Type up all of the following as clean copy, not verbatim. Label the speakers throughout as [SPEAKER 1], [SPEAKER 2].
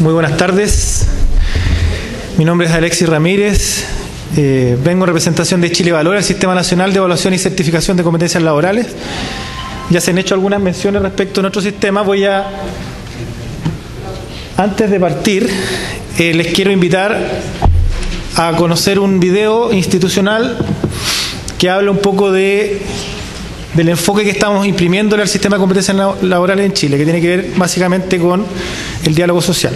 [SPEAKER 1] Muy buenas tardes. Mi nombre es Alexis Ramírez. Vengo en representación de Chile Valora, el Sistema Nacional de Evaluación y Certificación de Competencias Laborales. Ya se han hecho algunas menciones respecto a nuestro sistema. Antes de partir, les quiero invitar a conocer un video institucional que habla un poco del enfoque que estamos imprimiéndole al sistema de competencias laborales en Chile, que tiene que ver básicamente con el diálogo social.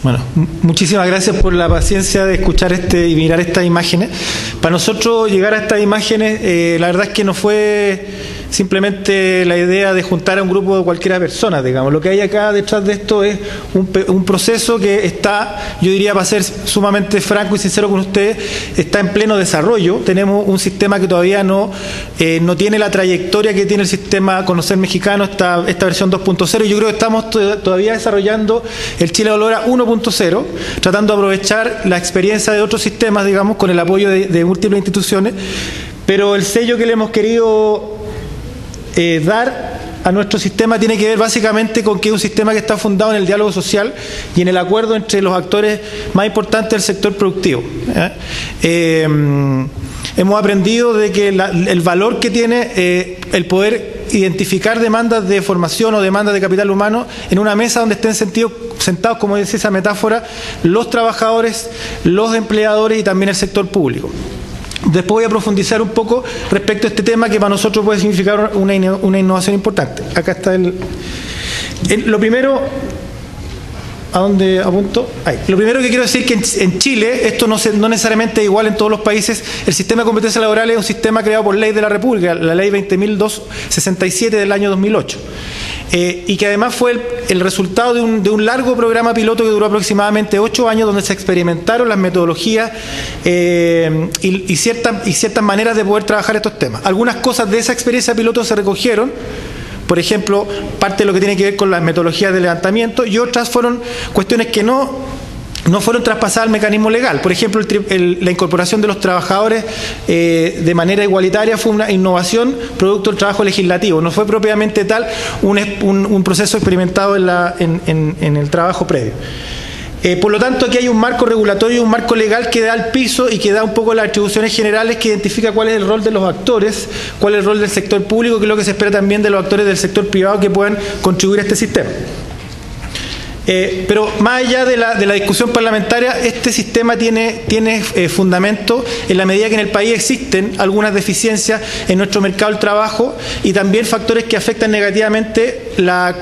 [SPEAKER 1] Bueno, muchísimas gracias por la paciencia de escuchar y mirar estas imágenes. Para nosotros llegar a estas imágenes, la verdad es que no fue simplemente la idea de juntar a un grupo de cualquiera persona, digamos. Lo que hay acá detrás de esto es un proceso que está, yo diría, para ser sumamente franco y sincero con ustedes, está en pleno desarrollo. Tenemos un sistema que todavía no tiene la trayectoria que tiene el sistema Conocer Mexicano, esta versión 2.0, y yo creo que estamos todavía desarrollando el Chile Valora 1.0, tratando de aprovechar la experiencia de otros sistemas, digamos, con el apoyo de múltiples instituciones, pero el sello que le hemos querido dar a nuestro sistema tiene que ver básicamente con que es un sistema que está fundado en el diálogo social y en el acuerdo entre los actores más importantes del sector productivo. Hemos aprendido de que el valor que tiene el poder identificar demandas de formación o demandas de capital humano en una mesa donde estén sentados, como dice esa metáfora, los trabajadores, los empleadores y también el sector público. Después voy a profundizar un poco respecto a este tema que para nosotros puede significar una innovación importante. Acá está lo primero. ¿A dónde apunto? Ahí. Lo primero que quiero decir es que en Chile, esto no necesariamente es igual en todos los países, el sistema de competencia laboral es un sistema creado por ley de la República, la ley 20.267 del año 2008, y que además fue el resultado de un largo programa piloto que duró aproximadamente 8 años, donde se experimentaron las metodologías y ciertas maneras de poder trabajar estos temas. Algunas cosas de esa experiencia piloto se recogieron. Por ejemplo, parte de lo que tiene que ver con las metodologías de levantamiento, y otras fueron cuestiones que no fueron traspasadas al mecanismo legal. Por ejemplo, la incorporación de los trabajadores de manera igualitaria fue una innovación producto del trabajo legislativo. No fue propiamente tal un proceso experimentado en el trabajo previo. Por lo tanto, aquí hay un marco regulatorio y un marco legal que da el piso y que da un poco las atribuciones generales, que identifica cuál es el rol de los actores, cuál es el rol del sector público, que es lo que se espera también de los actores del sector privado que puedan contribuir a este sistema. Pero más allá de la discusión parlamentaria, este sistema tiene fundamento en la medida que en el país existen algunas deficiencias en nuestro mercado del trabajo y también factores que afectan negativamente la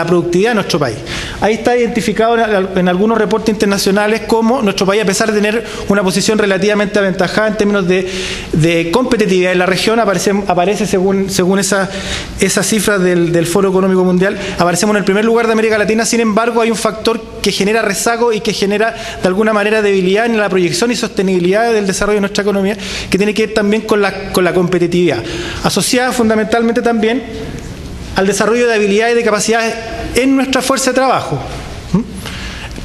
[SPEAKER 1] productividad de nuestro país. Ahí está identificado en algunos reportes internacionales cómo nuestro país, a pesar de tener una posición relativamente aventajada en términos de competitividad en la región, aparece según esas cifras del Foro Económico Mundial, aparecemos en el primer lugar de América Latina. Sin embargo, hay un factor que genera rezago y que genera de alguna manera debilidad en la proyección y sostenibilidad del desarrollo de nuestra economía, que tiene que ver también con la competitividad, asociada fundamentalmente también al desarrollo de habilidades y de capacidades en nuestra fuerza de trabajo.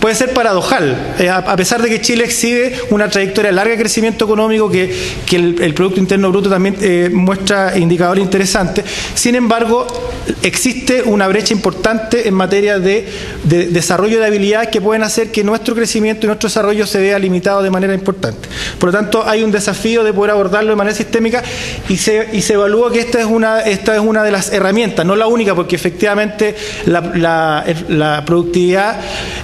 [SPEAKER 1] Puede ser paradojal, a pesar de que Chile exhibe una trayectoria larga de crecimiento económico, que el Producto Interno Bruto también muestra indicadores interesantes. Sin embargo, existe una brecha importante en materia de desarrollo de habilidades que pueden hacer que nuestro crecimiento y nuestro desarrollo se vea limitado de manera importante. Por lo tanto, hay un desafío de poder abordarlo de manera sistémica y se evalúa que esta es una de las herramientas, no la única, porque efectivamente la productividad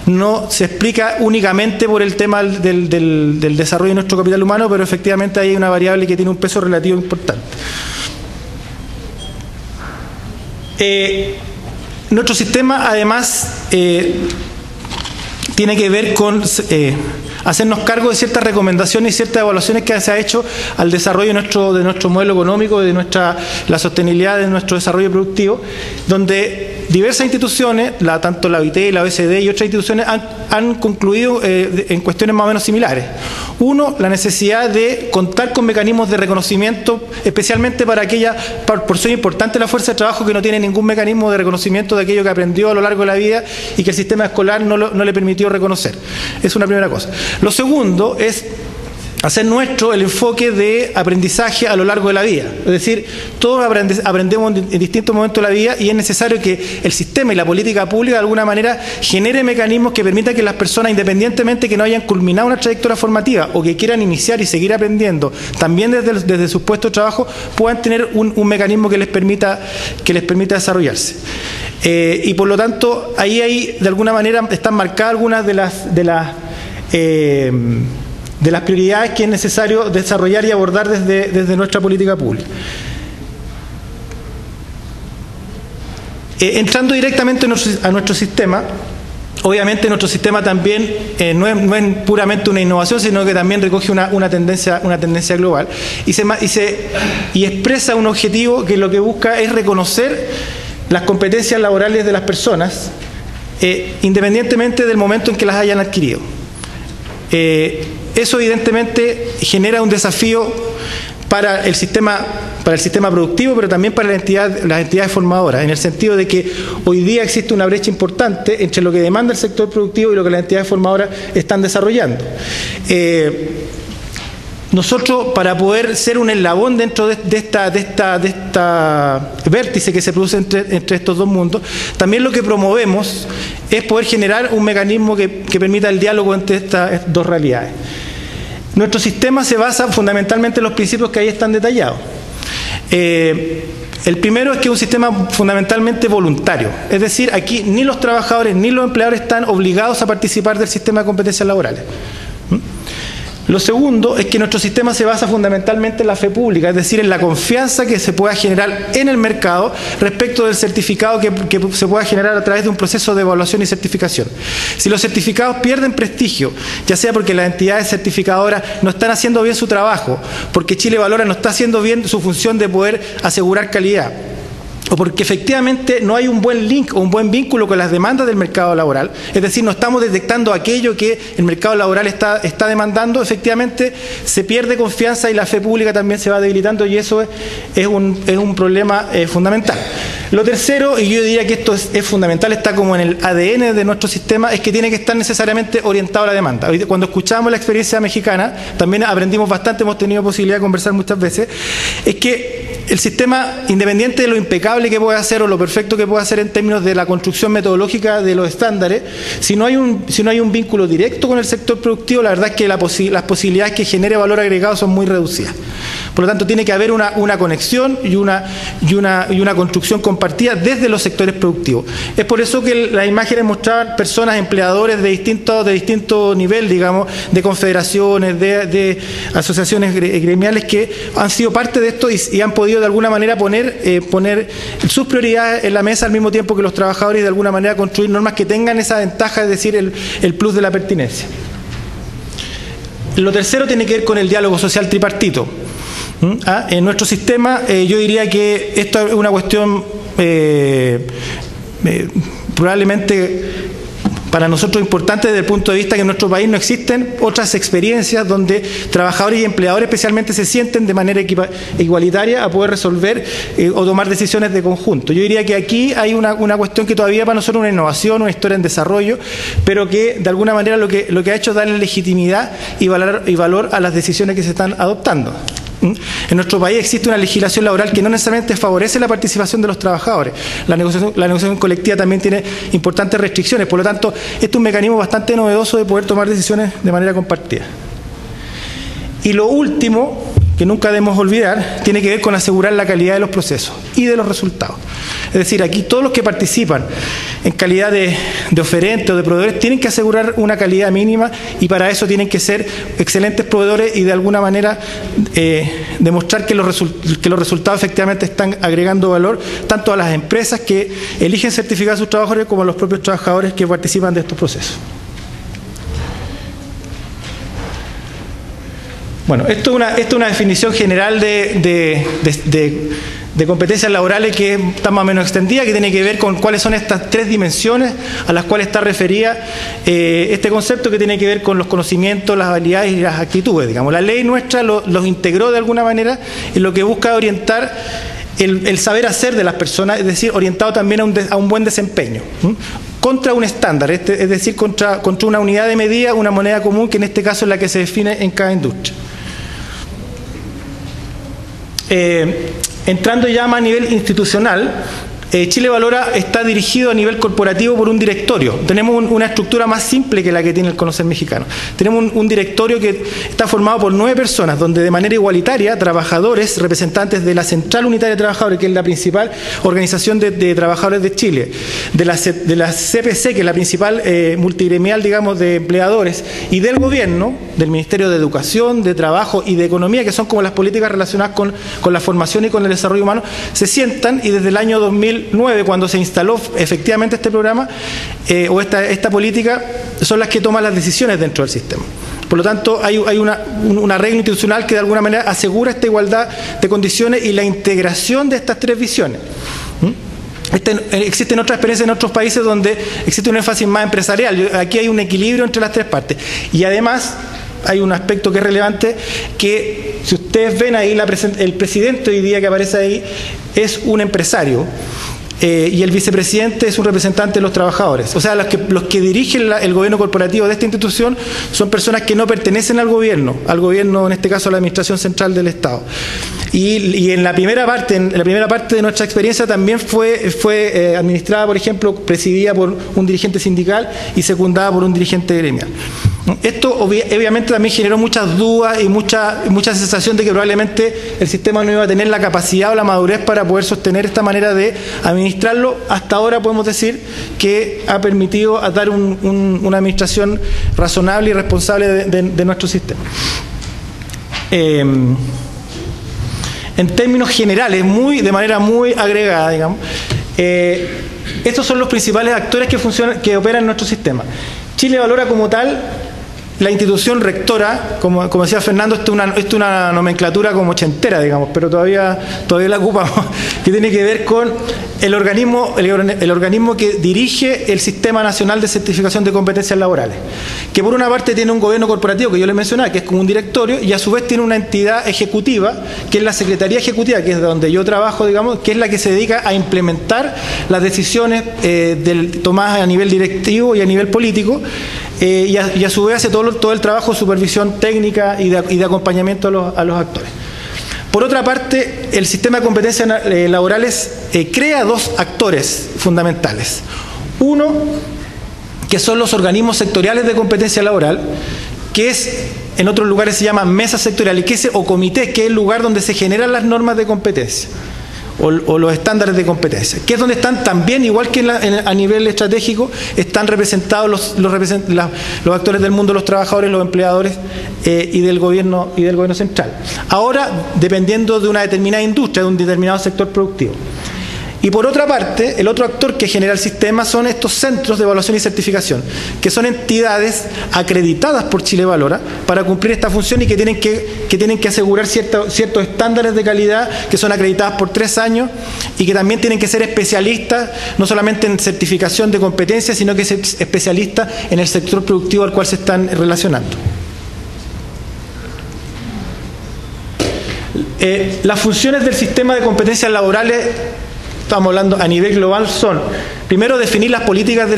[SPEAKER 1] no se explica únicamente por el tema del desarrollo de nuestro capital humano, pero efectivamente hay una variable que tiene un peso relativo importante. Nuestro sistema, además, tiene que ver con hacernos cargo de ciertas recomendaciones y ciertas evaluaciones que se ha hecho al desarrollo de nuestro modelo económico, de la sostenibilidad de nuestro desarrollo productivo, donde diversas instituciones, tanto la OIT, la OECD y otras instituciones han concluido en cuestiones más o menos similares. Uno, la necesidad de contar con mecanismos de reconocimiento, especialmente por ser importante la fuerza de trabajo que no tiene ningún mecanismo de reconocimiento de aquello que aprendió a lo largo de la vida y que el sistema escolar no le permitió reconocer. Es una primera cosa. Lo segundo es hacer nuestro el enfoque de aprendizaje a lo largo de la vida. Es decir, todos aprendemos en distintos momentos de la vida y es necesario que el sistema y la política pública de alguna manera genere mecanismos que permitan que las personas, independientemente que no hayan culminado una trayectoria formativa o que quieran iniciar y seguir aprendiendo, también desde sus puestos de trabajo, puedan tener un mecanismo que les permita desarrollarse. Y por lo tanto, ahí de alguna manera están marcadas algunas de las prioridades que es necesario desarrollar y abordar desde nuestra política pública. Entrando directamente a nuestro sistema, obviamente nuestro sistema también no es puramente una innovación, sino que también recoge una tendencia global y expresa un objetivo que lo que busca es reconocer las competencias laborales de las personas, independientemente del momento en que las hayan adquirido. Eso evidentemente genera un desafío para el sistema productivo, pero también para las entidades formadoras, en el sentido de que hoy día existe una brecha importante entre lo que demanda el sector productivo y lo que las entidades formadoras están desarrollando. nosotros, para poder ser un eslabón dentro de esta vértice que se produce entre estos dos mundos, también lo que promovemos es poder generar un mecanismo que permita el diálogo entre estas dos realidades. Nuestro sistema se basa fundamentalmente en los principios que ahí están detallados. El primero es que es un sistema fundamentalmente voluntario, es decir, aquí ni los trabajadores ni los empleadores están obligados a participar del sistema de competencias laborales. Lo segundo es que nuestro sistema se basa fundamentalmente en la fe pública, es decir, en la confianza que se pueda generar en el mercado respecto del certificado que se pueda generar a través de un proceso de evaluación y certificación. Si los certificados pierden prestigio, ya sea porque las entidades certificadoras no están haciendo bien su trabajo, porque Chile Valora no está haciendo bien su función de poder asegurar calidad, o porque efectivamente no hay un buen link o un buen vínculo con las demandas del mercado laboral, es decir, no estamos detectando aquello que el mercado laboral está demandando, efectivamente se pierde confianza y la fe pública también se va debilitando, y eso es un problema fundamental. Lo tercero, y yo diría que esto es fundamental, está como en el ADN de nuestro sistema, es que tiene que estar necesariamente orientado a la demanda. Cuando escuchamos la experiencia mexicana, también aprendimos bastante, hemos tenido posibilidad de conversar muchas veces, es que el sistema, independiente de lo impecable que pueda hacer o lo perfecto que pueda hacer en términos de la construcción metodológica de los estándares, si no hay un vínculo directo con el sector productivo, la verdad es que las posibilidades que genere valor agregado son muy reducidas. Por lo tanto, tiene que haber una conexión y una construcción compartida desde los sectores productivos. Es por eso que las imágenes mostraban personas, empleadores de distinto nivel, digamos, de confederaciones, de asociaciones gremiales que han sido parte de esto y han podido de alguna manera poner sus prioridades en la mesa al mismo tiempo que los trabajadores y de alguna manera construir normas que tengan esa ventaja, es decir, el plus de la pertinencia. Lo tercero tiene que ver con el diálogo social tripartito. En nuestro sistema yo diría que esto es una cuestión probablemente para nosotros importante desde el punto de vista que en nuestro país no existen otras experiencias donde trabajadores y empleadores especialmente se sienten de manera igualitaria a poder resolver o tomar decisiones de conjunto. Yo diría que aquí hay una cuestión que todavía para nosotros es una innovación, una historia en desarrollo, pero que de alguna manera lo que ha hecho es darle legitimidad y valor a las decisiones que se están adoptando. En nuestro país existe una legislación laboral que no necesariamente favorece la participación de los trabajadores. La negociación colectiva también tiene importantes restricciones, por lo tanto, este es un mecanismo bastante novedoso de poder tomar decisiones de manera compartida. Y lo último, que nunca debemos olvidar, tiene que ver con asegurar la calidad de los procesos y de los resultados. Es decir, aquí todos los que participan en calidad de oferentes o de proveedores tienen que asegurar una calidad mínima y para eso tienen que ser excelentes proveedores y de alguna manera demostrar que los resultados efectivamente están agregando valor tanto a las empresas que eligen certificar a sus trabajadores como a los propios trabajadores que participan de estos procesos. Bueno, esto es una definición general de competencias laborales que está más o menos extendida, que tiene que ver con cuáles son estas tres dimensiones a las cuales está referida este concepto, que tiene que ver con los conocimientos, las habilidades y las actitudes. Digamos, la ley nuestra los integró de alguna manera y lo que busca es orientar el saber hacer de las personas, es decir, orientado también a un buen desempeño. Contra un estándar, es decir, contra una unidad de medida, una moneda común, que en este caso es la que se define en cada industria. Entrando ya más a nivel institucional, Chile Valora está dirigido a nivel corporativo por un directorio. Tenemos una estructura más simple que la que tiene el Conocer Mexicano. Tenemos un directorio que está formado por 9 personas, donde de manera igualitaria, trabajadores, representantes de la Central Unitaria de Trabajadores, que es la principal organización de trabajadores de Chile, de la CPC, que es la principal multigremial, digamos, de empleadores, y del gobierno, del Ministerio de Educación, de Trabajo y de Economía, que son como las políticas relacionadas con la formación y con el desarrollo humano, se sientan y desde el año 2009, cuando se instaló efectivamente este programa o esta política, son las que toman las decisiones dentro del sistema. Por lo tanto, hay una regla institucional que de alguna manera asegura esta igualdad de condiciones y la integración de estas tres visiones. Existen otras experiencias en otros países donde existe un énfasis más empresarial. Aquí hay un equilibrio entre las tres partes. Y además hay un aspecto que es relevante, que si ustedes ven ahí, el presidente hoy día que aparece ahí es un empresario. y el vicepresidente es un representante de los trabajadores. O sea, los que dirigen el gobierno corporativo de esta institución son personas que no pertenecen al gobierno, en este caso a la Administración Central del Estado. Y en la primera parte de nuestra experiencia también fue administrada, por ejemplo, presidida por un dirigente sindical y secundada por un dirigente gremial. Esto obviamente también generó muchas dudas y mucha sensación de que probablemente el sistema no iba a tener la capacidad o la madurez para poder sostener esta manera de administrarlo. Hasta ahora podemos decir que ha permitido dar una administración razonable y responsable de nuestro sistema. En términos generales, de manera muy agregada, digamos, estos son los principales actores que operan en nuestro sistema. Chile Valora como tal, la institución rectora, como decía Fernando, esto es una nomenclatura como ochentera, digamos, pero todavía la ocupamos, que tiene que ver con el organismo que dirige el Sistema Nacional de Certificación de Competencias Laborales, que por una parte tiene un gobierno corporativo, que yo les mencionaba, que es como un directorio, y a su vez tiene una entidad ejecutiva, que es la Secretaría Ejecutiva, que es donde yo trabajo, digamos, que es la que se dedica a implementar las decisiones tomadas a nivel directivo y a nivel político, y a su vez hace todo el trabajo de supervisión técnica y de acompañamiento a los actores. Por otra parte, el sistema de competencias laborales crea dos actores fundamentales. Uno, que son los organismos sectoriales de competencia laboral, que en otros lugares se llaman mesas sectoriales, o comités, que es el lugar donde se generan las normas de competencia o los estándares de competencia, que es donde están también, igual que a nivel estratégico, están representados los actores del mundo, los trabajadores, los empleadores y del gobierno central. Ahora, dependiendo de una determinada industria, de un determinado sector productivo. Y por otra parte, el otro actor que genera el sistema son estos centros de evaluación y certificación, que son entidades acreditadas por Chile Valora para cumplir esta función y que tienen que asegurar ciertos estándares de calidad, que son acreditadas por 3 años y que también tienen que ser especialistas, no solamente en certificación de competencias, sino que ser especialistas en el sector productivo al cual se están relacionando. Las funciones del sistema de competencias laborales, estamos hablando a nivel global, son, primero, definir las políticas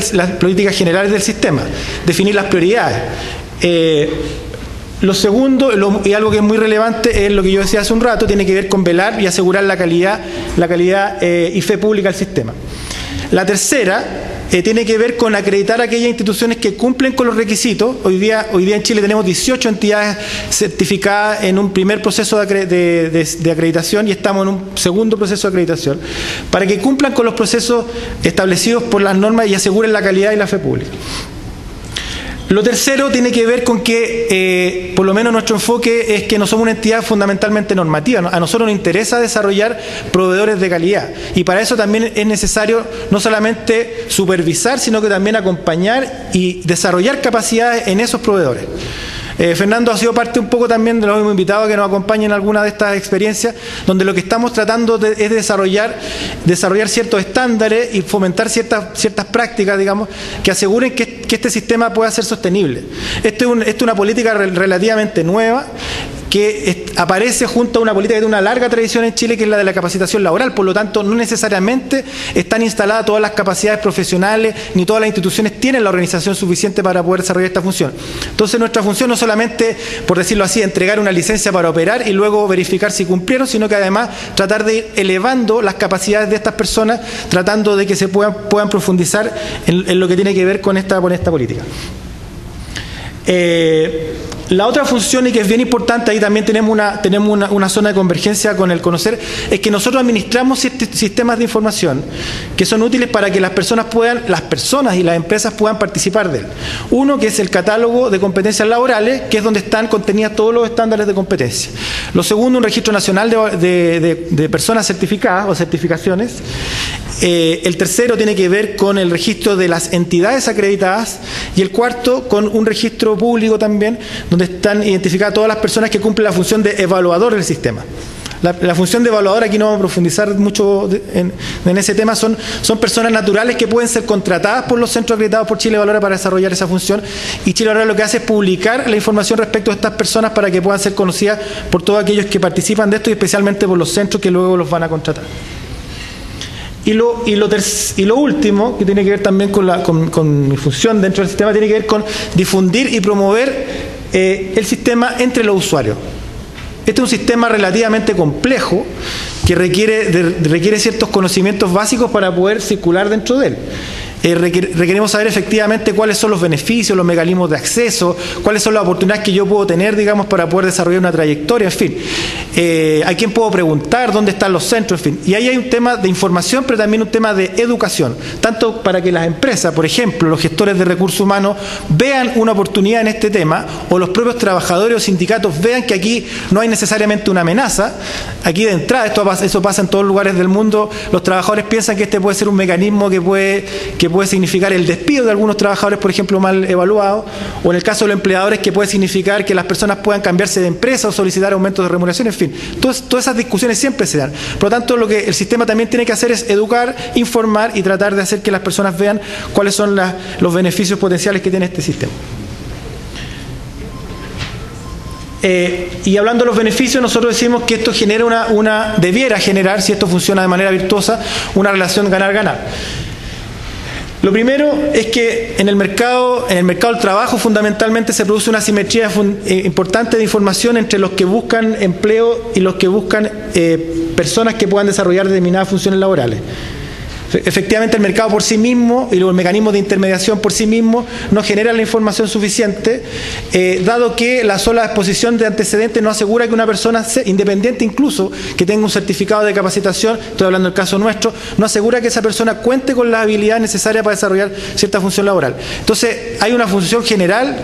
[SPEAKER 1] generales del sistema, definir las prioridades. Lo segundo, y algo que es muy relevante, es lo que yo decía hace un rato, tiene que ver con velar y asegurar la calidad y fe pública del sistema. La tercera tiene que ver con acreditar aquellas instituciones que cumplen con los requisitos. Hoy día en Chile tenemos 18 entidades certificadas en un primer proceso de acreditación y estamos en un segundo proceso de acreditación, para que cumplan con los procesos establecidos por las normas y aseguren la calidad y la fe pública. Lo tercero tiene que ver con que, por lo menos nuestro enfoque es que no somos una entidad fundamentalmente normativa. A nosotros nos interesa desarrollar proveedores de calidad. Y para eso también es necesario no solamente supervisar, sino que también acompañar y desarrollar capacidades en esos proveedores. Fernando ha sido parte un poco también de los hemos invitado a que nos acompañen en alguna de estas experiencias, donde lo que estamos tratando es desarrollar ciertos estándares y fomentar ciertas prácticas, digamos, que aseguren que este sistema pueda ser sostenible. Esto es una política relativamente nueva, que aparece junto a una política que tiene una larga tradición en Chile, que es la de la capacitación laboral. Por lo tanto, no necesariamente están instaladas todas las capacidades profesionales, ni todas las instituciones tienen la organización suficiente para poder desarrollar esta función. Entonces, nuestra función no solamente, por decirlo así, entregar una licencia para operar y luego verificar si cumplieron, sino que además tratar de ir elevando las capacidades de estas personas, tratando de que se puedan profundizar en lo que tiene que ver con esta política. La otra función, y que es bien importante, ahí también tenemos una zona de convergencia con el conocer, es que nosotros administramos sistemas de información que son útiles para que las personas y las empresas puedan participar de él. Uno, que es el catálogo de competencias laborales, que es donde están contenidas todos los estándares de competencia. Lo segundo, un registro nacional de personas certificadas o certificaciones. El tercero tiene que ver con el registro de las entidades acreditadas, y el cuarto con un registro público también, donde están identificadas todas las personas que cumplen la función de evaluador del sistema. La función de evaluador, aquí no vamos a profundizar mucho en ese tema, son personas naturales que pueden ser contratadas por los centros acreditados por Chile Valora para desarrollar esa función, y Chile Valora lo que hace es publicar la información respecto a estas personas para que puedan ser conocidas por todos aquellos que participan de esto y especialmente por los centros que luego los van a contratar. Y lo último, que tiene que ver también con mi función dentro del sistema, tiene que ver con difundir y promover el sistema entre los usuarios. Este es un sistema relativamente complejo que requiere ciertos conocimientos básicos para poder circular dentro de él. Requerimos saber efectivamente cuáles son los beneficios, los mecanismos de acceso, cuáles son las oportunidades que yo puedo tener, digamos, para poder desarrollar una trayectoria, en fin. A quién puedo preguntar, dónde están los centros, en fin. Y ahí hay un tema de información, pero también un tema de educación, tanto para que las empresas, por ejemplo, los gestores de recursos humanos, vean una oportunidad en este tema, o los propios trabajadores o sindicatos vean que aquí no hay necesariamente una amenaza. Aquí de entrada, eso pasa en todos los lugares del mundo, los trabajadores piensan que este puede ser un mecanismo que puede significar el despido de algunos trabajadores, por ejemplo, mal evaluados, o en el caso de los empleadores, que puede significar que las personas puedan cambiarse de empresa o solicitar aumentos de remuneración, en fin. Todas esas discusiones siempre se dan. Por lo tanto, lo que el sistema también tiene que hacer es educar, informar y tratar de hacer que las personas vean cuáles son los beneficios potenciales que tiene este sistema. Y hablando de los beneficios, nosotros decimos que esto genera debiera generar, si esto funciona de manera virtuosa, una relación ganar-ganar. Lo primero es que en el mercado del trabajo fundamentalmente se produce una asimetría importante de información entre los que buscan empleo y los que buscan personas que puedan desarrollar determinadas funciones laborales. Efectivamente, el mercado por sí mismo y los mecanismos de intermediación por sí mismos no generan la información suficiente, dado que la sola exposición de antecedentes no asegura que una persona independiente, incluso que tenga un certificado de capacitación, estoy hablando del caso nuestro, no asegura que esa persona cuente con las habilidades necesarias para desarrollar cierta función laboral. Entonces, hay una función general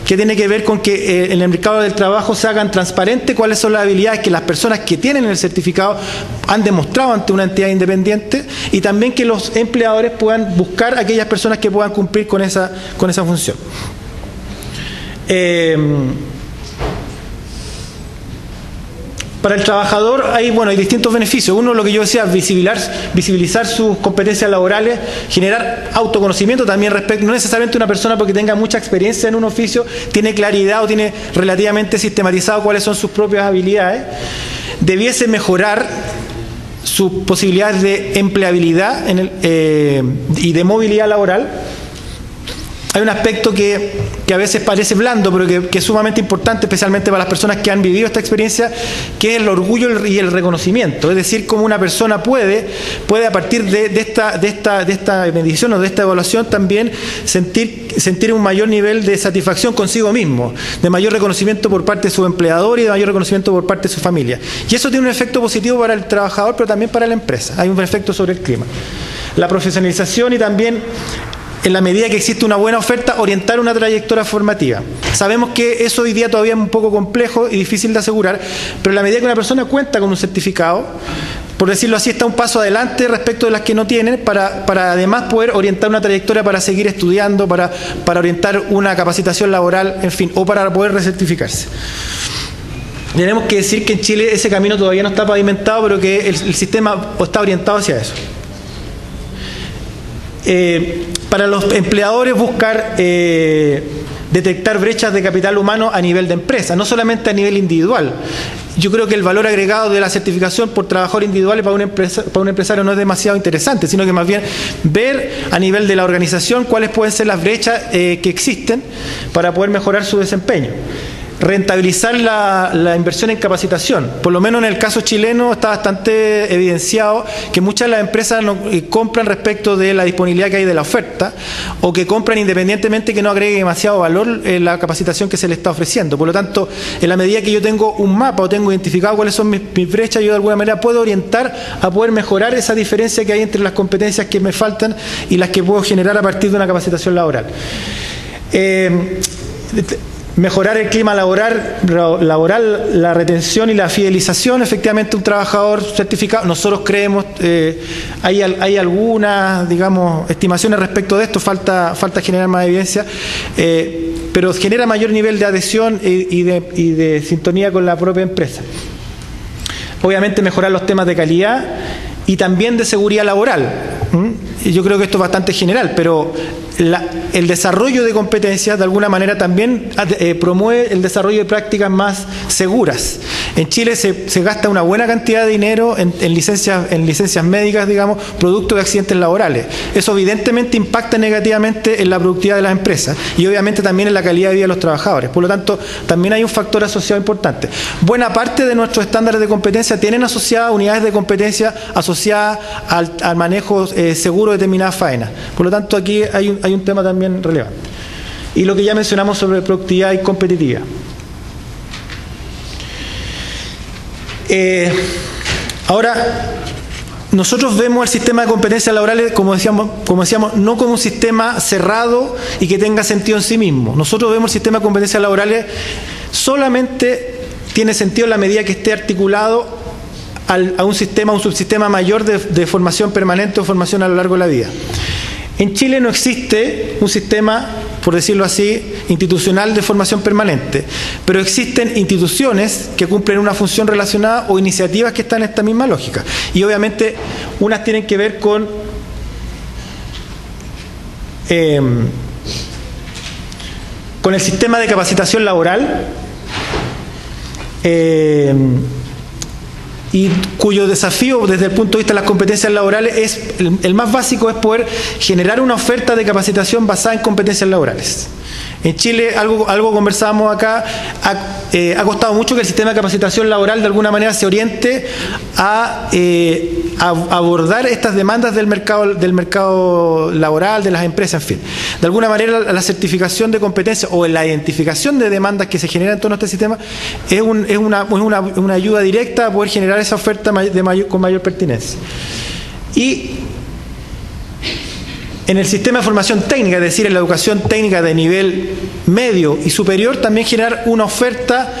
[SPEAKER 1] que tiene que ver con que en el mercado del trabajo se hagan transparentes cuáles son las habilidades que las personas que tienen el certificado han demostrado ante una entidad independiente, y también que los empleadores puedan buscar a aquellas personas que puedan cumplir con esa función. Para el trabajador hay distintos beneficios. Uno, lo que yo decía, visibilizar sus competencias laborales, generar autoconocimiento también respecto, no necesariamente una persona porque tenga mucha experiencia en un oficio, tiene claridad o tiene relativamente sistematizado cuáles son sus propias habilidades. Debiese mejorar sus posibilidades de empleabilidad y de movilidad laboral. Hay un aspecto que a veces parece blando, pero que es sumamente importante, especialmente para las personas que han vivido esta experiencia, que es el orgullo y el reconocimiento. Es decir, cómo una persona puede a partir de esta medición o de esta evaluación también sentir un mayor nivel de satisfacción consigo mismo, de mayor reconocimiento por parte de su empleador y de mayor reconocimiento por parte de su familia. Y eso tiene un efecto positivo para el trabajador, pero también para la empresa. Hay un efecto sobre el clima. La profesionalización y también, en la medida que existe una buena oferta, orientar una trayectoria formativa. Sabemos que eso hoy día todavía es un poco complejo y difícil de asegurar, pero en la medida que una persona cuenta con un certificado, por decirlo así, está un paso adelante respecto de las que no tienen, para además poder orientar una trayectoria para seguir estudiando, para orientar una capacitación laboral, en fin, o para poder recertificarse. Tenemos que decir que en Chile ese camino todavía no está pavimentado, pero que el sistema está orientado hacia eso. Para los empleadores, buscar detectar brechas de capital humano a nivel de empresa, no solamente a nivel individual. Yo creo que el valor agregado de la certificación por trabajadores individuales para un empresario no es demasiado interesante, sino que más bien ver a nivel de la organización cuáles pueden ser las brechas que existen para poder mejorar su desempeño. Rentabilizar la inversión en capacitación. Por lo menos en el caso chileno está bastante evidenciado que muchas de las empresas compran respecto de la disponibilidad que hay de la oferta, o que compran independientemente que no agregue demasiado valor la capacitación que se le está ofreciendo. Por lo tanto, en la medida que yo tengo un mapa o tengo identificado cuáles son mis brechas, yo de alguna manera puedo orientar a poder mejorar esa diferencia que hay entre las competencias que me faltan y las que puedo generar a partir de una capacitación laboral. Mejorar el clima laboral, la retención y la fidelización. Efectivamente, un trabajador certificado, nosotros creemos, hay algunas, digamos, estimaciones respecto de esto, falta generar más evidencia, pero genera mayor nivel de adhesión y de sintonía con la propia empresa. Obviamente, mejorar los temas de calidad y también de seguridad laboral. yo creo que esto es bastante general, pero el desarrollo de competencias de alguna manera también promueve el desarrollo de prácticas más seguras. En Chile se gasta una buena cantidad de dinero en licencias médicas, digamos, producto de accidentes laborales. Eso evidentemente impacta negativamente en la productividad de las empresas y obviamente también en la calidad de vida de los trabajadores. Por lo tanto, también hay un factor asociado importante. Buena parte de nuestros estándares de competencia tienen asociadas unidades de competencia asociadas al manejo seguro de determinadas faenas. Por lo tanto, aquí hay un tema también relevante. Y lo que ya mencionamos sobre productividad y competitividad. Ahora, nosotros vemos el sistema de competencias laborales, como decíamos, no como un sistema cerrado y que tenga sentido en sí mismo. Nosotros vemos el sistema de competencias laborales solamente tiene sentido en la medida que esté articulado a un subsistema mayor de formación permanente o formación a lo largo de la vida. En Chile no existe un sistema, por decirlo así, institucional de formación permanente, pero existen instituciones que cumplen una función relacionada o iniciativas que están en esta misma lógica. Y obviamente unas tienen que ver con el sistema de capacitación laboral, y cuyo desafío desde el punto de vista de las competencias laborales es, el más básico es poder generar una oferta de capacitación basada en competencias laborales. En Chile, algo conversábamos acá, ha costado mucho que el sistema de capacitación laboral de alguna manera se oriente a abordar estas demandas del mercado laboral, de las empresas, en fin. De alguna manera, la certificación de competencias o la identificación de demandas que se generan en torno a este sistema es una ayuda directa a poder generar esa oferta con mayor pertinencia. Y en el sistema de formación técnica, es decir, en la educación técnica de nivel medio y superior, también generar una oferta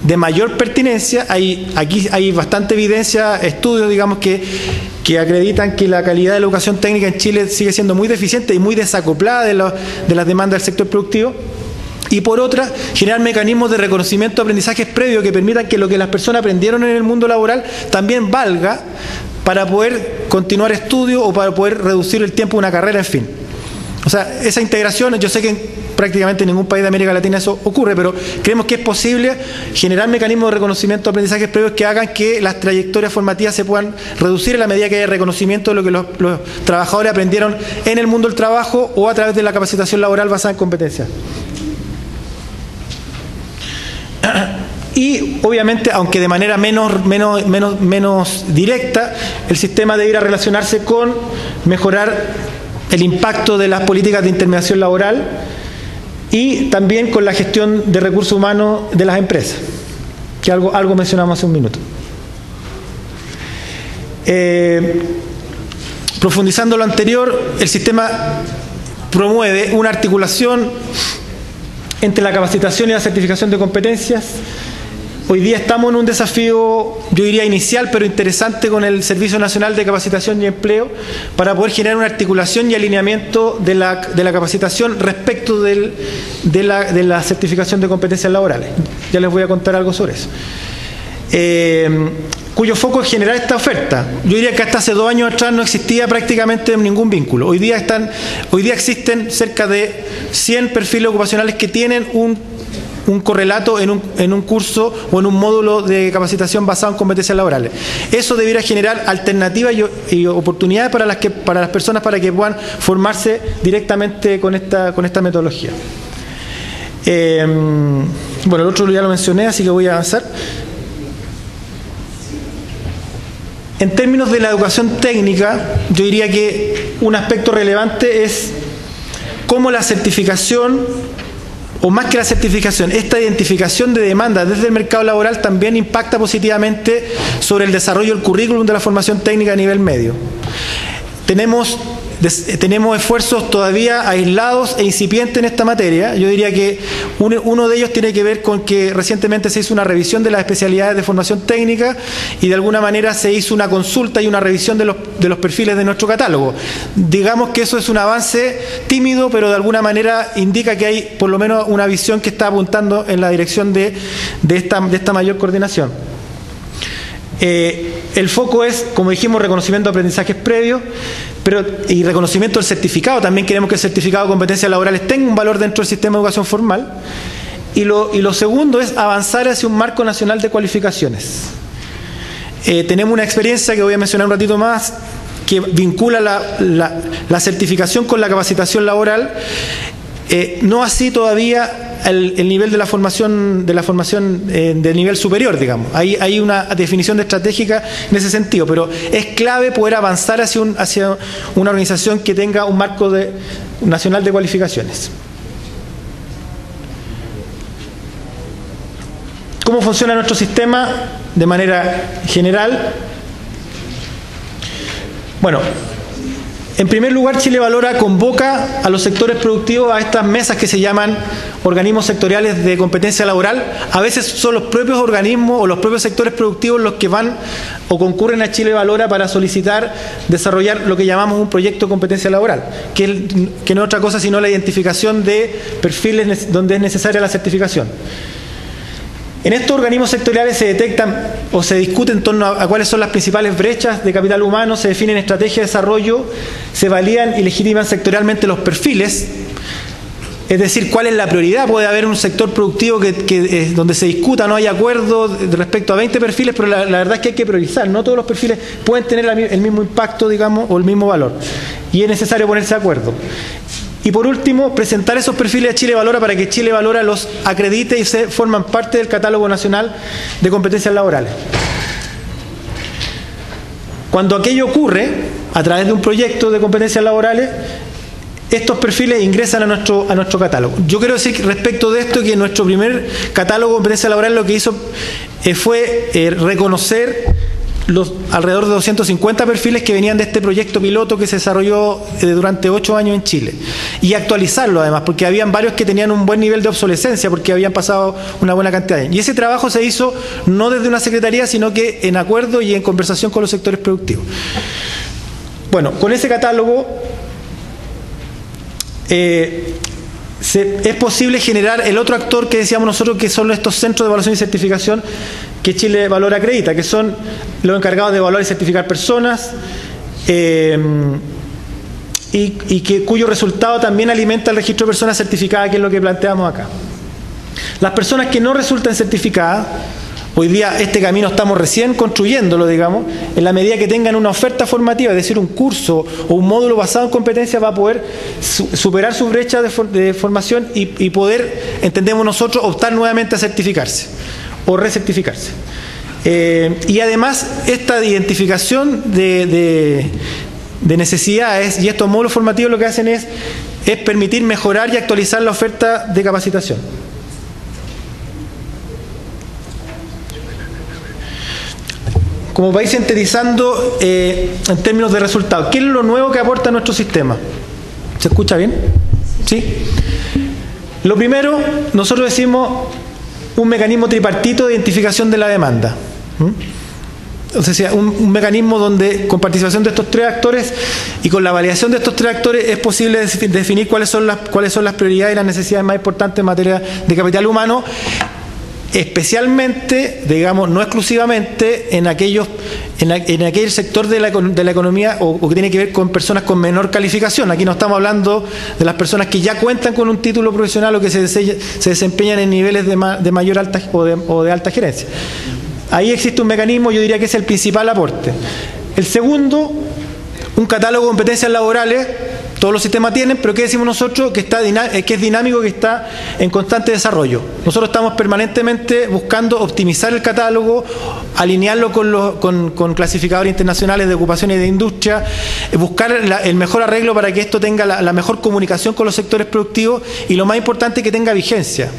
[SPEAKER 1] de mayor pertinencia. Aquí hay bastante evidencia, estudios, digamos, que acreditan que la calidad de la educación técnica en Chile sigue siendo muy deficiente y muy desacoplada de las demandas del sector productivo. Y por otra, generar mecanismos de reconocimiento de aprendizajes previos que permitan que lo que las personas aprendieron en el mundo laboral también valga para poder continuar estudios o para poder reducir el tiempo de una carrera, en fin. O sea, esa integración, yo sé que prácticamente en ningún país de América Latina eso ocurre, pero creemos que es posible generar mecanismos de reconocimiento de aprendizajes previos que hagan que las trayectorias formativas se puedan reducir en la medida que haya reconocimiento de lo que los trabajadores aprendieron en el mundo del trabajo o a través de la capacitación laboral basada en competencias. Y obviamente, aunque de manera menos directa, el sistema debiera relacionarse con mejorar el impacto de las políticas de intermediación laboral y también con la gestión de recursos humanos de las empresas, que algo mencionamos hace un minuto. Profundizando lo anterior, el sistema promueve una articulación entre la capacitación y la certificación de competencias. Hoy día estamos en un desafío, yo diría inicial, pero interesante con el Servicio Nacional de Capacitación y Empleo para poder generar una articulación y alineamiento de la capacitación respecto de la certificación de competencias laborales. Ya les voy a contar algo sobre eso. Cuyo foco es generar esta oferta. Yo diría que hasta hace 2 años atrás no existía prácticamente ningún vínculo. Hoy día existen cerca de 100 perfiles ocupacionales que tienen un correlato en un curso o en un módulo de capacitación basado en competencias laborales. Eso debiera generar alternativas y oportunidades para las personas para que puedan formarse directamente con esta metodología. Bueno, el otro ya lo mencioné, así que voy a avanzar. En términos de la educación técnica, yo diría que un aspecto relevante es cómo la certificación, o más que la certificación, esta identificación de demandas desde el mercado laboral también impacta positivamente sobre el desarrollo del currículum de la formación técnica a nivel medio. Tenemos esfuerzos todavía aislados e incipientes en esta materia. Yo diría que uno de ellos tiene que ver con que recientemente se hizo una revisión de las especialidades de formación técnica y de alguna manera se hizo una consulta y una revisión de los perfiles de nuestro catálogo. Digamos que eso es un avance tímido, pero de alguna manera indica que hay por lo menos una visión que está apuntando en la dirección de esta mayor coordinación. el foco es, como dijimos, reconocimiento de aprendizajes previos, y reconocimiento del certificado. También queremos que el certificado de competencias laborales tenga un valor dentro del sistema de educación formal. Y lo segundo es avanzar hacia un marco nacional de cualificaciones. Tenemos una experiencia que voy a mencionar un ratito más, que vincula la certificación con la capacitación laboral. No así todavía el nivel de la formación del nivel superior, digamos. Hay una definición estratégica en ese sentido, pero es clave poder avanzar hacia una organización que tenga un marco nacional de cualificaciones. ¿Cómo funciona nuestro sistema de manera general? Bueno, en primer lugar, Chile Valora convoca a los sectores productivos a estas mesas que se llaman organismos sectoriales de competencia laboral. A veces son los propios organismos o los propios sectores productivos los que van o concurren a Chile Valora para solicitar desarrollar lo que llamamos un proyecto de competencia laboral, que no es otra cosa sino la identificación de perfiles donde es necesaria la certificación. En estos organismos sectoriales se detectan o se discute en torno a cuáles son las principales brechas de capital humano, se definen estrategias de desarrollo, se validan y legitiman sectorialmente los perfiles, es decir, cuál es la prioridad. Puede haber un sector productivo donde se discuta, no hay acuerdo respecto a 20 perfiles, pero la verdad es que hay que priorizar. No todos los perfiles pueden tener el mismo impacto, digamos, o el mismo valor. Y es necesario ponerse de acuerdo. Y por último, presentar esos perfiles a Chile Valora para que Chile Valora los acredite y forman parte del catálogo nacional de competencias laborales. Cuando aquello ocurre, a través de un proyecto de competencias laborales, estos perfiles ingresan a nuestro catálogo. Yo quiero decir respecto de esto que nuestro primer catálogo de competencias laborales lo que hizo fue reconocer los alrededor de 250 perfiles que venían de este proyecto piloto que se desarrolló durante 8 años en Chile, y actualizarlo además, porque habían varios que tenían un buen nivel de obsolescencia porque habían pasado una buena cantidad de años. Y ese trabajo se hizo no desde una secretaría, sino que en acuerdo y en conversación con los sectores productivos. Bueno, con ese catálogo es posible generar el otro actor que decíamos nosotros, que son estos centros de evaluación y certificación que Chile Valora acredita, que son los encargados de evaluar y certificar personas, cuyo resultado también alimenta el registro de personas certificadas, que es lo que planteamos acá. Las personas que no resultan certificadas, hoy día este camino estamos recién construyéndolo, digamos, en la medida que tengan una oferta formativa, es decir, un curso o un módulo basado en competencias, va a poder superar su brecha de formación y poder, entendemos nosotros, optar nuevamente a certificarse o recertificarse. Y además, esta identificación de necesidades y estos módulos formativos lo que hacen es permitir mejorar y actualizar la oferta de capacitación. Como para ir sintetizando en términos de resultados, ¿qué es lo nuevo que aporta nuestro sistema? ¿Se escucha bien? ¿Sí? Lo primero, nosotros decimos un mecanismo tripartito de identificación de la demanda. O sea, un mecanismo donde con participación de estos 3 actores y con la validación de estos 3 actores es posible definir cuáles son las prioridades y las necesidades más importantes en materia de capital humano, especialmente, digamos, no exclusivamente en aquel sector de la economía o que tiene que ver con personas con menor calificación. Aquí no estamos hablando de las personas que ya cuentan con un título profesional o que se desempeñan en niveles de mayor alta o de alta gerencia. Ahí existe un mecanismo, yo diría que es el principal aporte. El segundo, un catálogo de competencias laborales. Todos los sistemas tienen, pero ¿qué decimos nosotros? Que es dinámico, que está en constante desarrollo. Nosotros estamos permanentemente buscando optimizar el catálogo, alinearlo con clasificadores internacionales de ocupación y de industria, buscar el mejor arreglo para que esto tenga la mejor comunicación con los sectores productivos y, lo más importante, que tenga vigencia.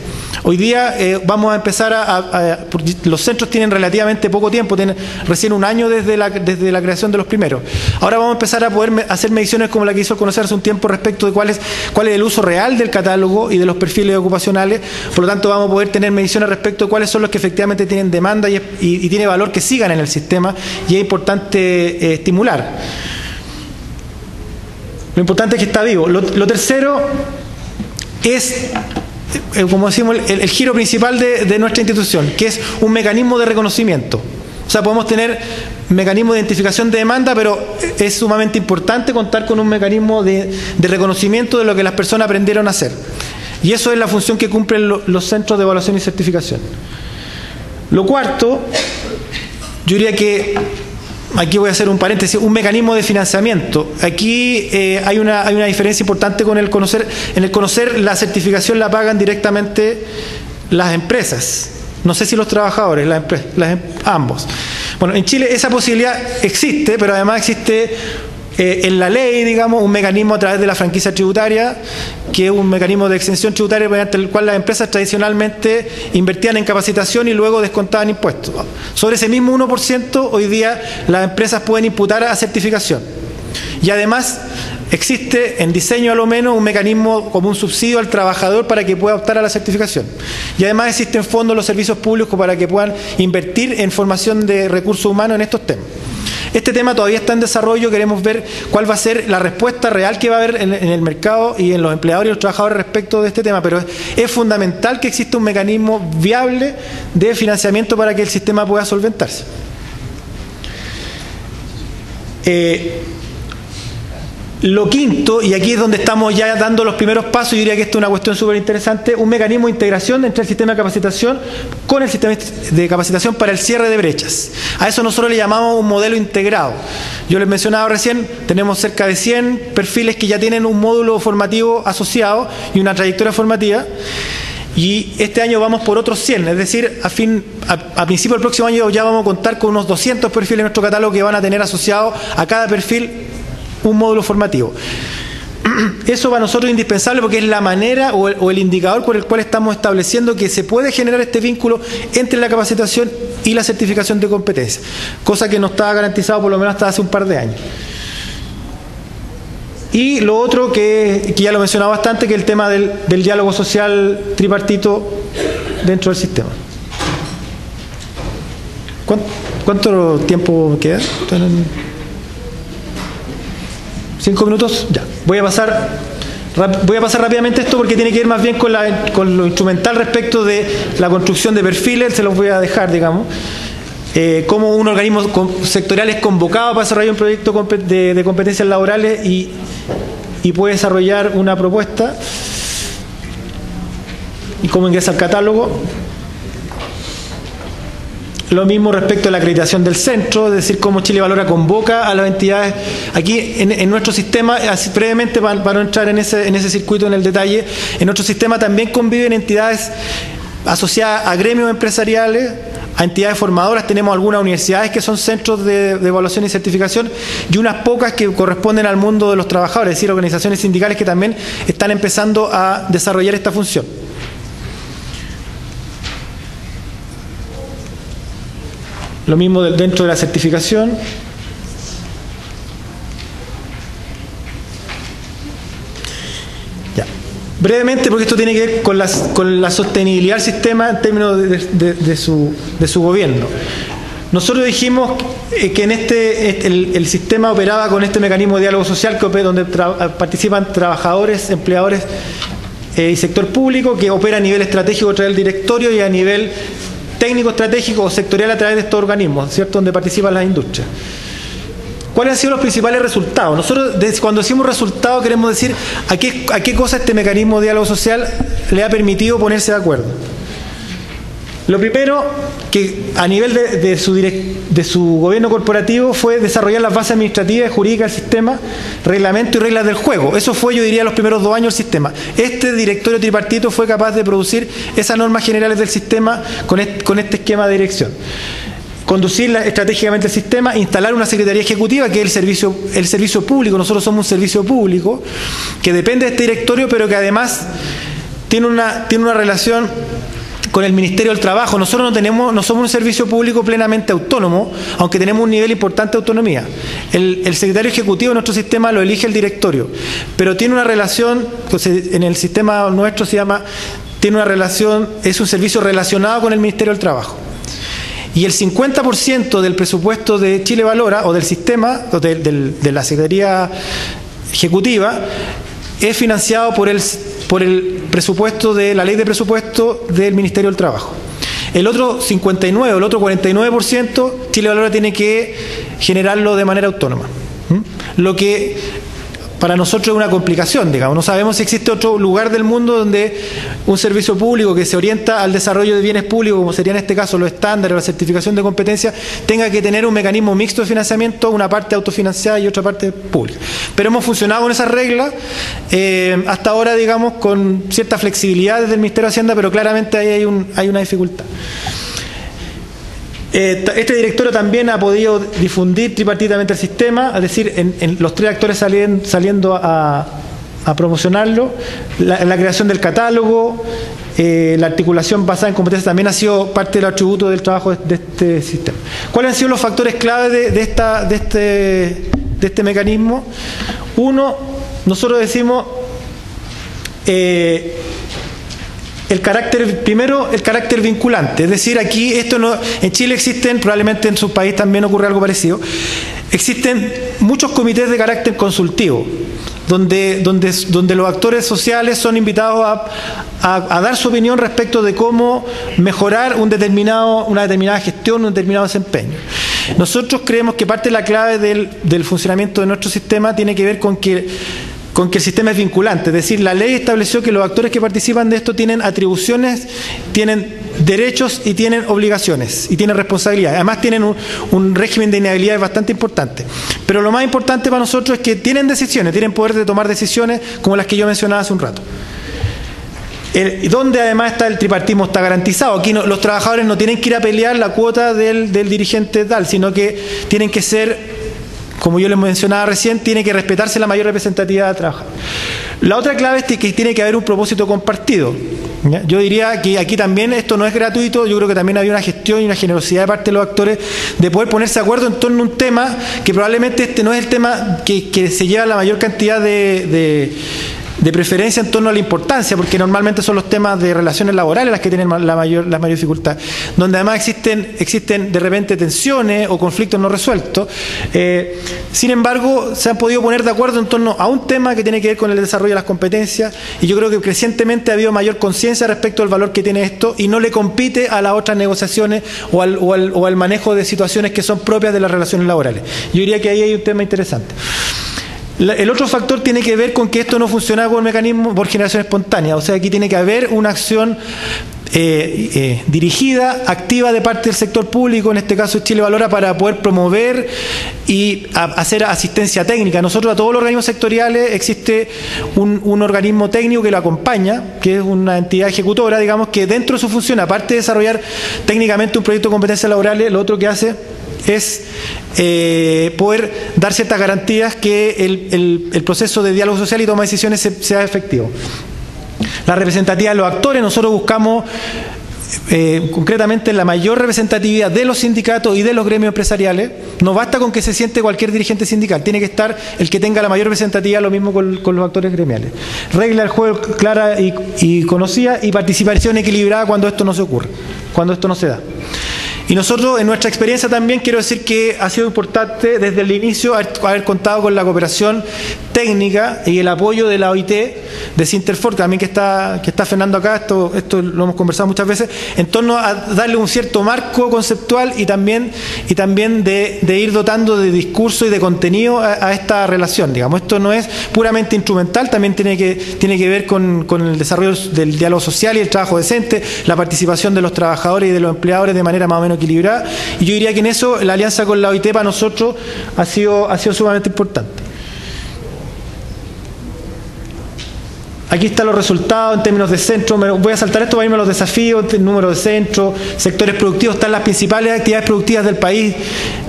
[SPEAKER 1] Hoy día vamos a empezar los centros tienen relativamente poco tiempo, tienen recién un año desde la creación de los primeros. Ahora vamos a empezar a poder hacer mediciones como la que hizo conocer hace un tiempo respecto de cuál es el uso real del catálogo y de los perfiles ocupacionales. Por lo tanto, vamos a poder tener mediciones respecto de cuáles son los que efectivamente tienen demanda y tiene valor que sigan en el sistema, y es importante estimular. Lo importante es que está vivo. Lo tercero es, como decimos, el giro principal de nuestra institución, que es un mecanismo de reconocimiento. O sea, podemos tener mecanismos de identificación de demanda, pero es sumamente importante contar con un mecanismo de reconocimiento de lo que las personas aprendieron a hacer. Y eso es la función que cumplen los centros de evaluación y certificación. Lo cuarto, yo diría que, aquí voy a hacer un paréntesis, un mecanismo de financiamiento. Aquí hay una diferencia importante con el conocer. En el conocer, la certificación la pagan directamente las empresas. No sé si los trabajadores, ambos. Bueno, en Chile esa posibilidad existe, pero además existe en la ley, digamos, un mecanismo a través de la franquicia tributaria, que es un mecanismo de exención tributaria mediante el cual las empresas tradicionalmente invertían en capacitación y luego descontaban impuestos. Sobre ese mismo 1%, hoy día las empresas pueden imputar a certificación. Y además existe en diseño a lo menos un mecanismo como un subsidio al trabajador para que pueda optar a la certificación. Y además existen fondos en los servicios públicos para que puedan invertir en formación de recursos humanos en estos temas. Este tema todavía está en desarrollo, queremos ver cuál va a ser la respuesta real que va a haber en el mercado y en los empleadores y los trabajadores respecto de este tema, pero es fundamental que exista un mecanismo viable de financiamiento para que el sistema pueda solventarse. Lo quinto, y aquí es donde estamos ya dando los primeros pasos, yo diría que esto es una cuestión súper interesante, un mecanismo de integración entre el sistema de capacitación con el sistema de capacitación para el cierre de brechas. A eso nosotros le llamamos un modelo integrado. Yo les mencionaba recién, tenemos cerca de 100 perfiles que ya tienen un módulo formativo asociado y una trayectoria formativa. Y este año vamos por otros 100, es decir, a principio del próximo año ya vamos a contar con unos 200 perfiles en nuestro catálogo que van a tener asociado a cada perfil un módulo formativo. Eso para nosotros es indispensable porque es la manera o el indicador por el cual estamos estableciendo que se puede generar este vínculo entre la capacitación y la certificación de competencia, cosa que no estaba garantizado por lo menos hasta hace un par de años. Y lo otro que ya lo he mencionado bastante, que es el tema del diálogo social tripartito dentro del sistema. ¿Cuánto tiempo queda? 5 minutos, ya. Voy a pasar rápidamente esto porque tiene que ver más bien con lo instrumental respecto de la construcción de perfiles, se los voy a dejar, digamos. Cómo un organismo sectorial es convocado para desarrollar un proyecto de competencias laborales y puede desarrollar una propuesta, y cómo ingresa al catálogo. Lo mismo respecto a la acreditación del centro, es decir, cómo Chile Valora convoca a las entidades. Aquí en nuestro sistema, así brevemente para no entrar en ese circuito en el detalle, en nuestro sistema también conviven entidades asociadas a gremios empresariales, a entidades formadoras. Tenemos algunas universidades que son centros de evaluación y certificación y unas pocas que corresponden al mundo de los trabajadores, es decir, organizaciones sindicales que también están empezando a desarrollar esta función. Lo mismo dentro de la certificación. Ya. Brevemente, porque esto tiene que ver con la sostenibilidad del sistema en términos de su gobierno. Nosotros dijimos que el sistema operaba con este mecanismo de diálogo social donde participan trabajadores, empleadores y sector público, que opera a nivel estratégico a través del directorio y a nivel técnico, estratégico o sectorial a través de estos organismos, ¿cierto?, donde participan las industrias. ¿Cuáles han sido los principales resultados? Nosotros, cuando decimos resultados, queremos decir a qué cosa este mecanismo de diálogo social le ha permitido ponerse de acuerdo. Lo primero, que a nivel de su gobierno corporativo fue desarrollar las bases administrativas y jurídicas del sistema, reglamento y reglas del juego. Eso fue, yo diría, los primeros 2 años del sistema. Este directorio tripartito fue capaz de producir esas normas generales del sistema con este esquema de dirección. Conducir estratégicamente el sistema, instalar una secretaría ejecutiva, que es el servicio público. Nosotros somos un servicio público que depende de este directorio, pero que además tiene una relación con el Ministerio del Trabajo. Nosotros no somos un servicio público plenamente autónomo, aunque tenemos un nivel importante de autonomía. El secretario ejecutivo de nuestro sistema lo elige el directorio, pero tiene una relación, en el sistema nuestro es un servicio relacionado con el Ministerio del Trabajo. Y el 50% del presupuesto de Chile Valora, o del sistema, o de la Secretaría Ejecutiva, es financiado por el presupuesto de la ley de presupuesto del Ministerio del Trabajo. El otro 59%, el otro 49%, Chile Valora tiene que generarlo de manera autónoma. Lo que para nosotros es una complicación, digamos. No sabemos si existe otro lugar del mundo donde un servicio público que se orienta al desarrollo de bienes públicos, como sería en este caso los estándares, la certificación de competencia, tenga que tener un mecanismo mixto de financiamiento, una parte autofinanciada y otra parte pública. Pero hemos funcionado con esas reglas hasta ahora, digamos, con cierta flexibilidad desde el Ministerio de Hacienda, pero claramente ahí hay una dificultad. Este directorio también ha podido difundir tripartitamente el sistema, es decir, en los tres actores saliendo a promocionarlo. La creación del catálogo, la articulación basada en competencias también ha sido parte del atributo del trabajo de este sistema. ¿Cuáles han sido los factores clave de este mecanismo? Uno, nosotros decimos primero, el carácter vinculante. Es decir, aquí en Chile existen, probablemente en su país también ocurre algo parecido, existen muchos comités de carácter consultivo, donde los actores sociales son invitados a dar su opinión respecto de cómo mejorar una determinada gestión, un determinado desempeño. Nosotros creemos que parte de la clave del funcionamiento de nuestro sistema tiene que ver con que el sistema es vinculante, es decir, la ley estableció que los actores que participan de esto tienen atribuciones, tienen derechos y tienen obligaciones y tienen responsabilidades. Además tienen un régimen de inhabilidades bastante importante. Pero lo más importante para nosotros es que tienen decisiones, tienen poder de tomar decisiones como las que yo mencionaba hace un rato. Donde además el tripartismo está garantizado. Aquí los trabajadores no tienen que ir a pelear la cuota del dirigente tal, sino que tienen que ser, como yo les mencionaba recién, tiene que respetarse la mayor representatividad de trabajar. La otra clave es que tiene que haber un propósito compartido. ¿Ya? Yo diría que aquí también esto no es gratuito, yo creo que también había una gestión y una generosidad de parte de los actores de poder ponerse de acuerdo en torno a un tema que probablemente este no es el tema que se lleva la mayor cantidad de preferencia en torno a la importancia, porque normalmente son los temas de relaciones laborales las que tienen la mayor dificultad, donde además existen de repente tensiones o conflictos no resueltos. Sin embargo, se han podido poner de acuerdo en torno a un tema que tiene que ver con el desarrollo de las competencias, y yo creo que crecientemente ha habido mayor conciencia respecto al valor que tiene esto y no le compite a las otras negociaciones o al manejo de situaciones que son propias de las relaciones laborales. Yo diría que ahí hay un tema interesante. El otro factor tiene que ver con que esto no funciona por mecanismo, por generación espontánea. O sea, aquí tiene que haber una acción dirigida, activa de parte del sector público, en este caso Chile Valora, para poder promover y hacer asistencia técnica. Nosotros, a todos los organismos sectoriales, existe un organismo técnico que lo acompaña, que es una entidad ejecutora, digamos, que dentro de su función, aparte de desarrollar técnicamente un proyecto de competencias laborales, lo otro que hace es poder dar ciertas garantías que el proceso de diálogo social y toma de decisiones sea efectivo. La representatividad de los actores, nosotros buscamos concretamente la mayor representatividad de los sindicatos y de los gremios empresariales. No basta con que se siente cualquier dirigente sindical, tiene que estar el que tenga la mayor representatividad, lo mismo con los actores gremiales. Regla del juego clara y conocida, y participación equilibrada cuando esto no se ocurre, cuando esto no se da. Y nosotros, en nuestra experiencia también, quiero decir que ha sido importante desde el inicio haber contado con la cooperación técnica y el apoyo de la OIT, de Sinterfor, también que está Fernando acá, esto lo hemos conversado muchas veces, en torno a darle un cierto marco conceptual y también de ir dotando de discurso y de contenido a esta relación. Digamos, esto no es puramente instrumental, también tiene que ver con el desarrollo del diálogo social y el trabajo decente, la participación de los trabajadores y de los empleadores de manera más o menos equilibrada, y yo diría que en eso la alianza con la OIT para nosotros ha sido sumamente importante. Aquí están los resultados en términos de centro. Voy a saltar esto para irme a los desafíos, el número de centros, sectores productivos. Están las principales actividades productivas del país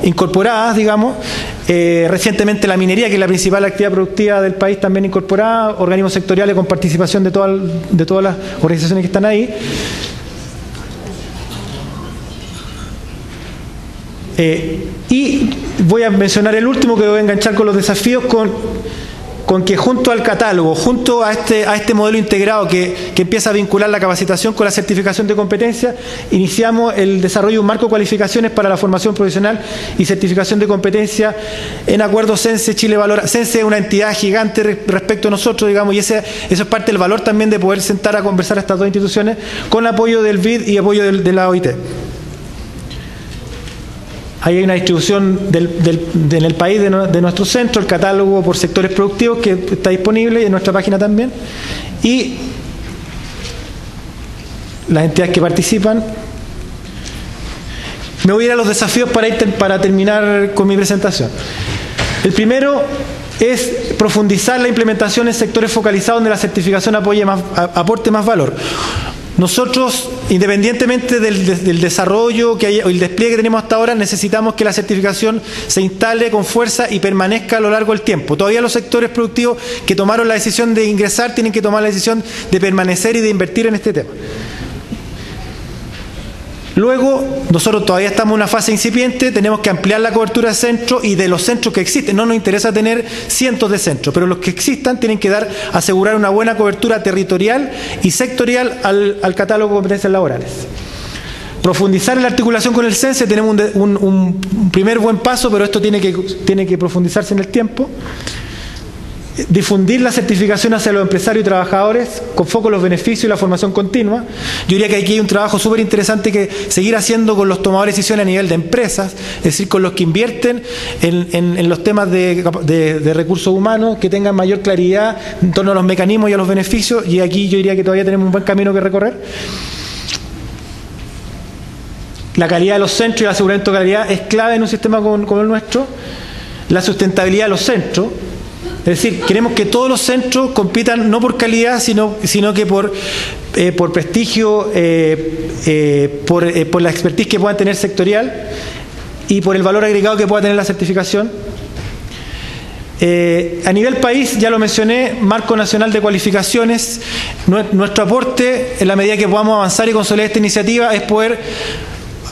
[SPEAKER 1] incorporadas, digamos. Recientemente la minería, que es la principal actividad productiva del país, también incorporada. Organismos sectoriales con participación de todas las organizaciones que están ahí. Y voy a mencionar el último, que voy a enganchar con los desafíos, con que junto al catálogo, junto a este modelo integrado que empieza a vincular la capacitación con la certificación de competencia, iniciamos el desarrollo de un marco de cualificaciones para la formación profesional y certificación de competencia en acuerdo CENSE Chile Valora. CENSE es una entidad gigante respecto a nosotros, digamos, y eso es parte del valor también de poder sentar a conversar a estas dos instituciones con apoyo del BID y apoyo de la OIT. Ahí hay una distribución en el país de nuestro centro, el catálogo por sectores productivos que está disponible en nuestra página también. Y las entidades que participan. Me voy a ir a los desafíos para terminar con mi presentación. El primero es profundizar la implementación en sectores focalizados donde la certificación aporte más valor. Nosotros, independientemente del desarrollo que hay, o el despliegue que tenemos hasta ahora, necesitamos que la certificación se instale con fuerza y permanezca a lo largo del tiempo. Todavía los sectores productivos que tomaron la decisión de ingresar tienen que tomar la decisión de permanecer y de invertir en este tema. Luego, nosotros todavía estamos en una fase incipiente, tenemos que ampliar la cobertura de centros y de los centros que existen. No nos interesa tener cientos de centros, pero los que existan tienen que asegurar una buena cobertura territorial y sectorial al catálogo de competencias laborales. Profundizar en la articulación con el CENSE, tenemos un primer buen paso, pero esto tiene que profundizarse en el tiempo. Difundir la certificación hacia los empresarios y trabajadores con foco en los beneficios y la formación continua. Yo diría que aquí hay un trabajo súper interesante que seguir haciendo con los tomadores de decisiones a nivel de empresas, es decir, con los que invierten en los temas de recursos humanos, que tengan mayor claridad en torno a los mecanismos y a los beneficios, y aquí yo diría que todavía tenemos un buen camino que recorrer. La calidad de los centros y el aseguramiento de calidad es clave en un sistema como el nuestro. La sustentabilidad de los centros. Es decir, queremos que todos los centros compitan no por calidad, sino que por prestigio, por la expertise que puedan tener sectorial y por el valor agregado que pueda tener la certificación. A nivel país, ya lo mencioné, Marco Nacional de Cualificaciones. Nuestro aporte, en la medida que podamos avanzar y consolidar esta iniciativa, es poder,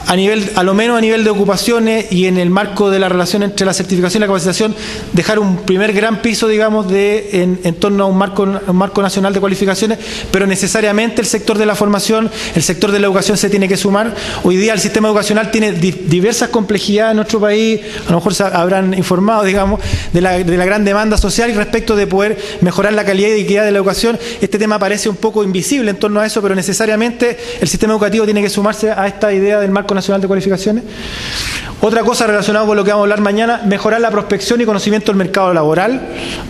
[SPEAKER 1] a lo menos a nivel de ocupaciones y en el marco de la relación entre la certificación y la capacitación, dejar un primer gran piso, digamos, en torno a un marco nacional de cualificaciones, pero necesariamente el sector de la formación, el sector de la educación se tiene que sumar. Hoy día el sistema educacional tiene diversas complejidades en nuestro país, a lo mejor se habrán informado, digamos, de la gran demanda social y respecto de poder mejorar la calidad y equidad de la educación. Este tema parece un poco invisible en torno a eso, pero necesariamente el sistema educativo tiene que sumarse a esta idea del marco nacional de cualificaciones. Otra cosa relacionada con lo que vamos a hablar mañana, mejorar la prospección y conocimiento del mercado laboral.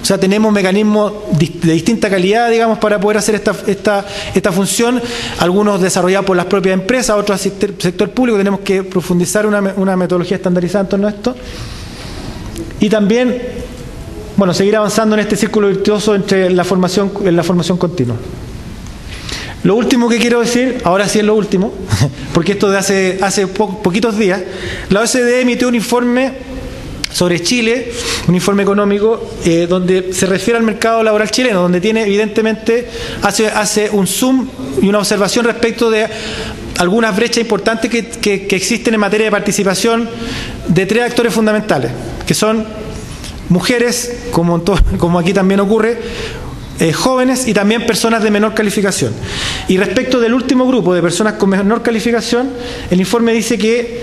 [SPEAKER 1] O sea, tenemos mecanismos de distinta calidad, digamos, para poder hacer esta función. Algunos desarrollados por las propias empresas, otros sector público. Tenemos que profundizar una metodología estandarizada en torno a esto. Y también, bueno, seguir avanzando en este círculo virtuoso entre la formación continua. Lo último que quiero decir, ahora sí es lo último, porque esto de hace poquitos días, la OCDE emitió un informe sobre Chile, un informe económico, donde se refiere al mercado laboral chileno, donde tiene evidentemente, hace un zoom y una observación respecto de algunas brechas importantes que existen en materia de participación de tres actores fundamentales, que son mujeres, como aquí también ocurre, jóvenes y también personas de menor calificación. Y respecto del último grupo de personas con menor calificación, el informe dice que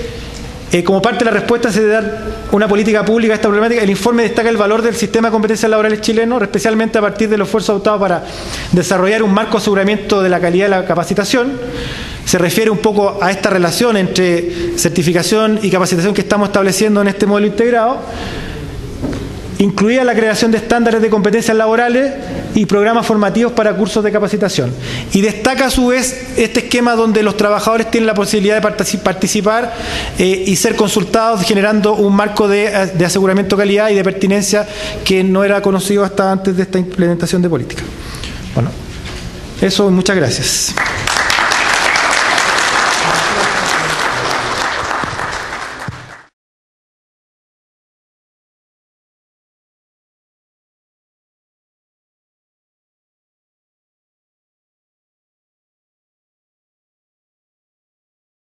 [SPEAKER 1] como parte de la respuesta se debe dar una política pública a esta problemática. El informe destaca el valor del sistema de competencias laborales chileno, especialmente a partir del esfuerzo adoptado para desarrollar un marco de aseguramiento de la calidad de la capacitación. Se refiere un poco a esta relación entre certificación y capacitación que estamos estableciendo en este modelo integrado, incluida la creación de estándares de competencias laborales y programas formativos para cursos de capacitación. Y destaca a su vez este esquema donde los trabajadores tienen la posibilidad de participar y ser consultados, generando un marco de aseguramiento de calidad y de pertinencia que no era conocido hasta antes de esta implementación de política. Bueno, eso, muchas gracias.